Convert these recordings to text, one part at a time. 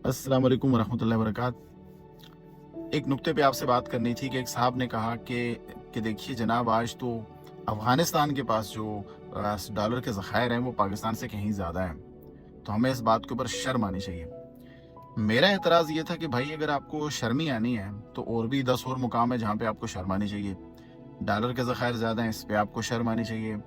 अस्सलाम वालेकुम वरहमतुल्लाहि वबरकात। एक नुक्ते पे आपसे बात करनी थी कि एक साहब ने कहा कि देखिए जनाब, आज तो अफ़गानिस्तान के पास जो डॉलर के ज़खायर हैं वो पाकिस्तान से कहीं ज़्यादा हैं, तो हमें इस बात के ऊपर शर्म आनी चाहिए। मेरा एतराज़ ये था कि भाई अगर आपको शर्म ही आनी है तो और भी 10 और मुकाम है जहाँ पे आपको शर्म आनी चाहिए। डॉलर के ज़खायर ज़्यादा हैं, इस पे आपको शर्म आनी चाहिए।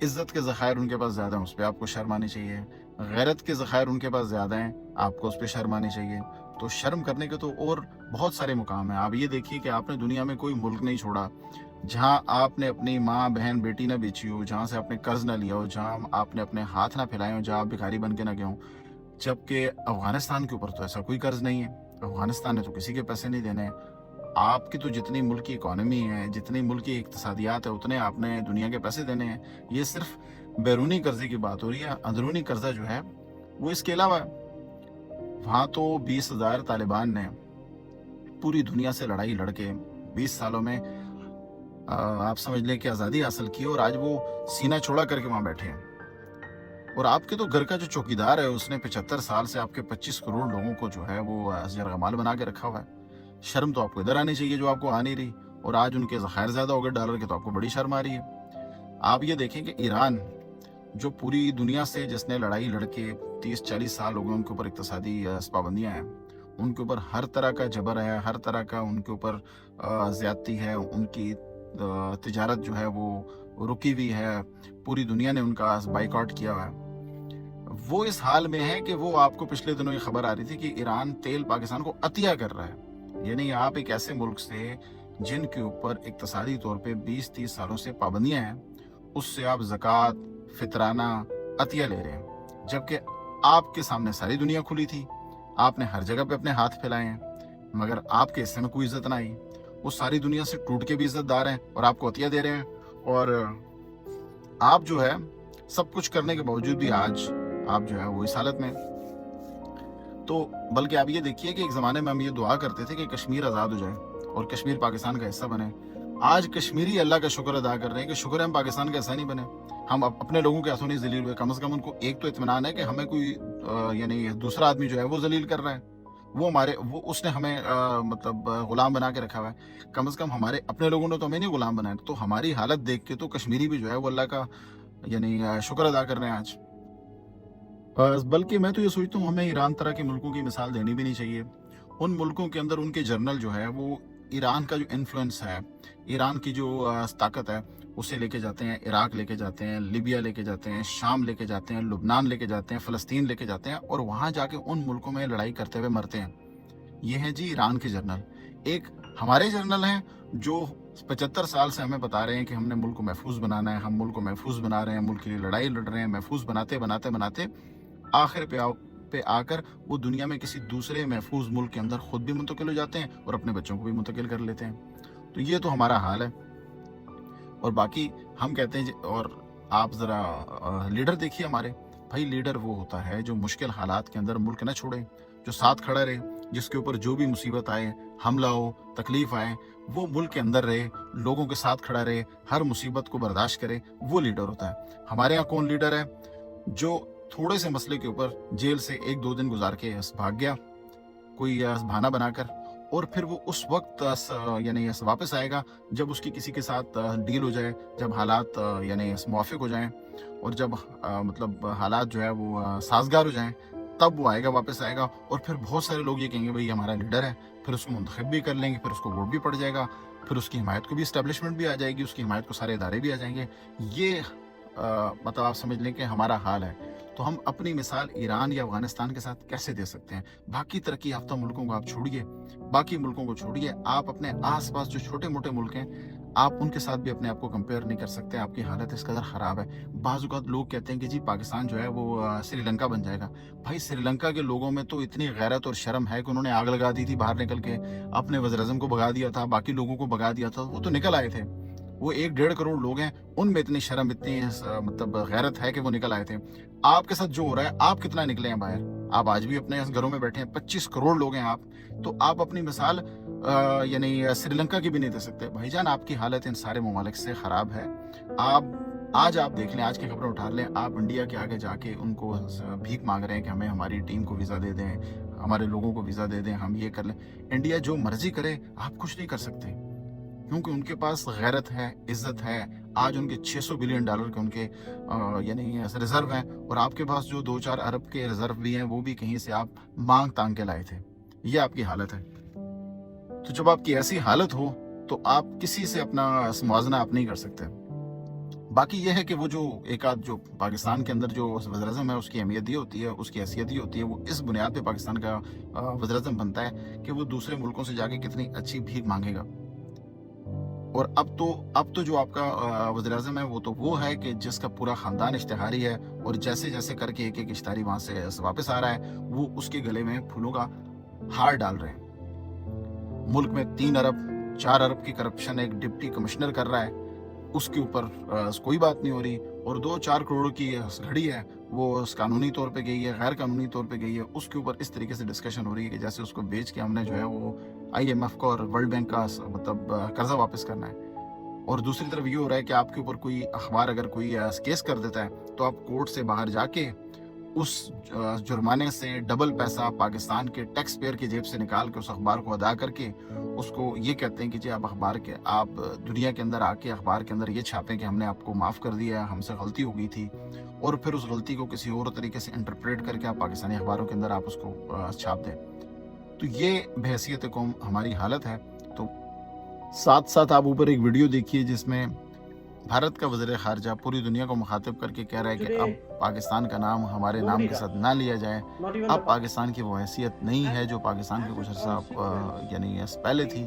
इज़्ज़त के ज़खायर उनके पास ज़्यादा हैं, उस पे आपको शर्म आनी चाहिए। गैरत के ज़खायर उनके पास ज़्यादा हैं, आपको उस पे शर्म आनी चाहिए। तो शर्म करने के तो और बहुत सारे मुकाम हैं। आप ये देखिए कि आपने दुनिया में कोई मुल्क नहीं छोड़ा जहाँ आपने अपनी माँ, बहन, बेटी ना बेची हो, जहाँ से आपने कर्ज ना लिया हो, जहाँ आपने अपने हाथ ना फैलाए हो, जहाँ आप भिखारी बन के ना गए हो। जबकि अफ़गानिस्तान के ऊपर तो ऐसा कोई कर्ज नहीं है। अफ़गानिस्तान ने तो किसी के पैसे नहीं देने हैं। आपकी तो जितनी मुल्क की इकॉनमी है, जितनी मुल्क की इक़्तिसादियात है, उतने आपने दुनिया के पैसे देने हैं। ये सिर्फ़ बैरूनी कर्ज़े की बात हो रही है। अंदरूनी कर्ज़ा जो है, वो इसके अलावा है। वहाँ तो 20,000 तालिबान ने पूरी दुनिया से लड़ाई लड़ के 20 सालों में आप समझ लें कि आज़ादी हासिल की और आज वो सीना चौड़ा करके वहाँ बैठे हैं। और आपके तो घर का जो चौकीदार है, उसने 75 साल से आपके 25 करोड़ लोगों को जो है वो जरगमाल बना के रखा हुआ है। शर्म तो आपको इधर आनी चाहिए जो आपको आ नहीं रही। और आज उनके ज़खायर ज़्यादा हो गए डॉलर के, तो आपको बड़ी शर्म आ रही है। आप ये देखें कि ईरान जो पूरी दुनिया से जिसने लड़ाई लड़के 30-40 साल हो गए, उनके ऊपर इक़्तिसादी पाबंदियाँ हैं, उनके ऊपर हर तरह का जबर है, हर तरह का उनके ऊपर ज़्यादती है, उनकी तिजारत जो है वो रुकी हुई है, पूरी दुनिया ने उनका बाइकआउट किया हुआ है। वो इस हाल में है कि वो आपको पिछले दिनों ये खबर आ रही थी कि ईरान तेल पाकिस्तान को अतिया कर रहा है। यानी आप एक ऐसे मुल्क से जिनके ऊपर इक़्तिसादी तौर पे 20-30 सालों से पाबंदियां हैं, उससे आप ज़कात, फितराना, अतिया ले रहे हैं। जबकि आपके सामने सारी दुनिया खुली थी, आपने हर जगह पे अपने हाथ फैलाए हैं, मगर आपके हिस्से में कोई इज्जत ना आई। वो सारी दुनिया से टूट के भी इज्जतदार हैं और आपको अतिया दे रहे हैं। और आप जो है सब कुछ करने के बावजूद भी आज आप जो है वो इस हालत में। तो बल्कि आप ये देखिए कि एक ज़माने में हम ये दुआ करते थे कि कश्मीर आज़ाद हो जाए और कश्मीर पाकिस्तान का हिस्सा बने। आज कश्मीरी अल्लाह का शुक्र अदा कर रहे हैं कि शुक्र है हम पाकिस्तान का हिस्सा नहीं बने। हम अपने लोगों के हाथों नहीं जलील हुए। कम से कम उनको एक तो इत्मीनान है कि हमें कोई यानी दूसरा आदमी जो है वो जलील कर रहा है। वो उसने हमें मतलब गुलाम बना के रखा हुआ है। कम से कम हमारे अपने लोगों ने तो हमें नहीं गुलाम बनाया। तो हमारी हालत देख के तो कश्मीरी भी जो है वो अल्लाह का यानी शुक्र अदा कर रहे हैं आज। बल्कि मैं तो ये सोचता हूँ हमें ईरान तरह के मुल्कों की मिसाल देनी भी नहीं चाहिए। उन मुल्कों के अंदर उनके जनरल जो है वो ईरान का जो इन्फ्लुएंस है, ईरान की जो ताकत है, उसे लेके जाते हैं, इराक लेके जाते हैं, लीबिया लेके जाते हैं, शाम लेके जाते हैं, लुबनान लेके जाते हैं, फ़लस्तीन लेके जाते हैं और वहाँ जाके उन मुल्कों में लड़ाई करते हुए मरते हैं। ये हैं जी ईरान के जनरल। एक हमारे जनरल हैं जो 75 साल से हमें बता रहे हैं कि हमने मुल्क को महफूज बनाना है, हम मुल्क को महफूज बना रहे हैं, मुल्क के लिए लड़ाई लड़ रहे हैं। महफूज बनाते बनाते बनाते आखिर पे आकर वो दुनिया में किसी दूसरे महफूज मुल्क के अंदर खुद भी मुंतकिल हो जाते हैं और अपने बच्चों को भी मुंतकिल कर लेते हैं। तो ये तो हमारा हाल है। और बाकी हम कहते हैं और आप ज़रा लीडर देखिए हमारे। भाई लीडर वो होता है जो मुश्किल हालात के अंदर मुल्क न छोड़े, जो साथ खड़ा रहे, जिसके ऊपर जो भी मुसीबत आए, हमला हो, तकलीफ आए, वो मुल्क के अंदर रहे, लोगों के साथ खड़ा रहे, हर मुसीबत को बर्दाश्त करे, वो लीडर होता है। हमारे यहाँ कौन लीडर है जो थोड़े से मसले के ऊपर जेल से 1-2 दिन गुजार के भाग गया, कोई बहाना बनाकर, और फिर वो उस वक्त यानी वापस आएगा जब उसकी किसी के साथ डील हो जाए, जब हालात यानी मुवाफिक हो जाएं और जब मतलब हालात जो है वो साजगार हो जाएं, तब वो आएगा, वापस आएगा। और फिर बहुत सारे लोग ये कहेंगे भाई हमारा लीडर है, फिर उसको मुंतखब भी कर लेंगे, फिर उसको वोट भी पड़ जाएगा, फिर उसकी हिमायत को भी इस्टेब्लिशमेंट भी आ जाएगी, उसकी हिमायत को सारे इदारे भी आ जाएंगे। ये मतलब आप समझ लें कि हमारा हाल है। तो हम अपनी मिसाल ईरान या अफगानिस्तान के साथ कैसे दे सकते हैं? बाकी तरक्की याफ्ता मुल्कों को आप छोड़िए, बाकी मुल्कों को छोड़िए, आप अपने आसपास जो छोटे मोटे मुल्क हैं, आप उनके साथ भी अपने आप को कंपेयर नहीं कर सकते। आपकी हालत इस कदर ख़राब है। बाज़ औक़ात लोग कहते हैं कि जी पाकिस्तान जो है वो श्रीलंका बन जाएगा। भाई श्रीलंका के लोगों में तो इतनी गैरत और शर्म है कि उन्होंने आग लगा दी थी बाहर निकल के, अपने वज़ीर-ए-आज़म को भगा दिया था, बाकी लोगों को भगा दिया था, वो तो निकल आए थे। वो 1-1.5 करोड़ लोग हैं, उनमें इतनी शर्म, इतनी मतलब गैरत है कि वो निकल आए थे। आपके साथ जो हो रहा है, आप कितना निकले हैं बाहर? आप आज भी अपने घरों में बैठे हैं, 25 करोड़ लोग हैं आप, तो आप अपनी मिसाल यानी श्रीलंका की भी नहीं दे सकते। भाईजान आपकी हालत इन सारे ममालिक से ख़राब है। आप آج آپ دیکھ لیں، آج کی خبریں اٹھا لیں، آپ انڈیا کے آگے جا کے ان کو بھیک مانگ رہے ہیں کہ ہمیں ہماری ٹیم کو ویزا دے دیں، ہمارے لوگوں کو ویزا دے دیں، ہم یہ کر لیں۔ انڈیا جو مرضی کرے، آپ کچھ نہیں کر سکتے، کیونکہ ان کے پاس غیرت ہے، عزت ہے۔ آج ان کے $600 بلین کے ان کے یعنی ریزرو ہیں، اور آپ کے پاس جو 2-4 ارب کے ریزرو بھی ہیں، وہ بھی کہیں سے آپ مانگ تانگ کے لائے تھے۔ یہ آپ کی حالت ہے۔ تو جب آپ کی ایسی حالت ہو تو آپ کسی سے اپنا موازنہ آپ نہیں کر سکتے۔ باقی یہ ہے کہ وہ جو ایک آدھ جو پاکستان کے اندر جو وزیر اعظم ہے، اس کی اہمیت یہ ہوتی ہے، اس کی حیثیت یہ ہوتی ہے، وہ اس بنیاد پہ پاکستان کا وزیر اعظم بنتا ہے کہ وہ دوسرے ملکوں سے جا کے کتنی اچھی بھیک مانگے گا۔ اور اب تو جو آپ کا وزیر اعظم ہے وہ ہے کہ جس کا پورا خاندان اشتہاری ہے، اور جیسے جیسے کر کے ایک اشتہاری وہاں سے واپس آ رہا ہے، وہ اس کے گلے میں پھولوں کا ہار ڈال رہے ہیں۔ ملک میں 3 ارب 4 ارب کی کرپشن ایک ڈپٹی کمشنر کر رہا ہے، اس کے اوپر کوئی بات نہیں ہو رہی، اور 2-4 کروڑ کی گھڑی ہے، وہ قانونی طور پہ گئی ہے، غیر قانونی طور پہ گئی ہے، اس کے اوپر اس طریقے سے ڈسکشن ہو رہی ہے کہ جیسے اس کو بیچ کے ہم نے جو ہے وہ IMF کا اور ورلڈ بینک کا مطلب قرضہ واپس کرنا ہے۔ اور دوسری طرف یہ ہو رہا ہے کہ آپ کے اوپر کوئی اخبار اگر کوئی کیس کر دیتا ہے تو آپ کورٹ سے باہر جا کے اس جرمانے سے ڈبل پیسہ پاکستان کے ٹیکس پیئر کی جیب سے نکال کے اس اخبار کو ادا کر کے اس کو یہ کہتے ہیں کہ جی آپ دنیا کے اندر آ کے اخبار کے اندر یہ چھاپیں کہ ہم نے آپ کو معاف کر دیا، ہم سے غلطی ہو گئی تھی، اور پھر اس غلطی کو کسی اور طریقے سے انٹرپریٹ کر کے آپ پاکستانی اخباروں کے اندر آپ اس کو چھاپ دیں۔ تو یہ بحیثیت قوم ہماری حالت ہے۔ تو ساتھ ساتھ آپ اوپر ایک ویڈیو دیکھیے جس میں بھارت کا وزیر خارجہ پوری دنیا کو مخاطب کر کے کہہ رہا ہے کہ اب پاکستان کا نام ہمارے نام کے ساتھ نہ لیا جائے، اب پاکستان کی وہ حیثیت نہیں ہے جو پاکستان کے کچھ عرصہ یعنی پہلے تھی۔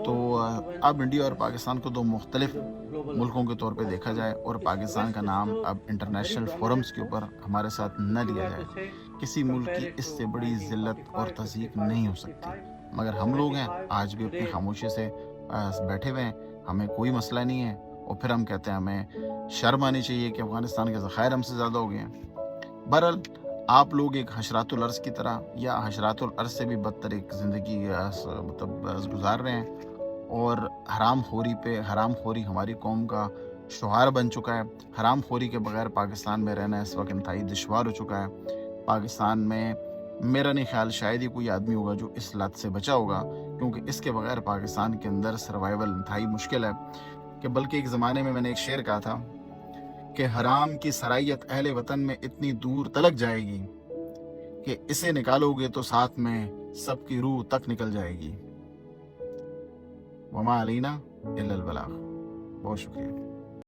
تو اب انڈیا اور پاکستان کو 2 مختلف ملکوں کے طور پہ دیکھا جائے، اور پاکستان کا نام اب انٹرنیشنل فورمز کے اوپر ہمارے ساتھ نہ لیا جائے۔ کسی ملک کی اس سے بڑی ذلت اور تضحیق نہیں ہو سکتی، مگر ہم لوگ ہیں آج بھی اپنی خاموشی سے بیٹھے ہوئے ہیں، ہمیں کوئی مسئلہ نہیں ہے، اور پھر ہم کہتے ہیں ہمیں شرم آنی چاہیے کہ افغانستان کے ذخائر ہم سے زیادہ ہو گئے ہیں۔ بہرحال آپ لوگ ایک حشرات الارض کی طرح یا حشرات الارض سے بھی بدتر ایک زندگی مطلب گزار رہے ہیں، اور حرام خوری ہماری قوم کا شعار بن چکا ہے۔ حرام خوری کے بغیر پاکستان میں رہنا اس وقت انتہائی دشوار ہو چکا ہے۔ پاکستان میں میرا نہیں خیال شاید ہی کوئی آدمی ہوگا جو اس لت سے بچا ہوگا، کیونکہ اس کے بغیر پاکستان کے اندر سروائیول انتہائی مشکل ہے۔ کہ بلکہ ایک زمانے میں نے ایک شعر کہا تھا کہ حرام کی سرائیت اہل وطن میں اتنی دور تلک جائے گی کہ اسے نکالو گے تو ساتھ میں سب کی روح تک نکل جائے گی۔ وما علینا الا البلاغ۔ بہت شکریہ۔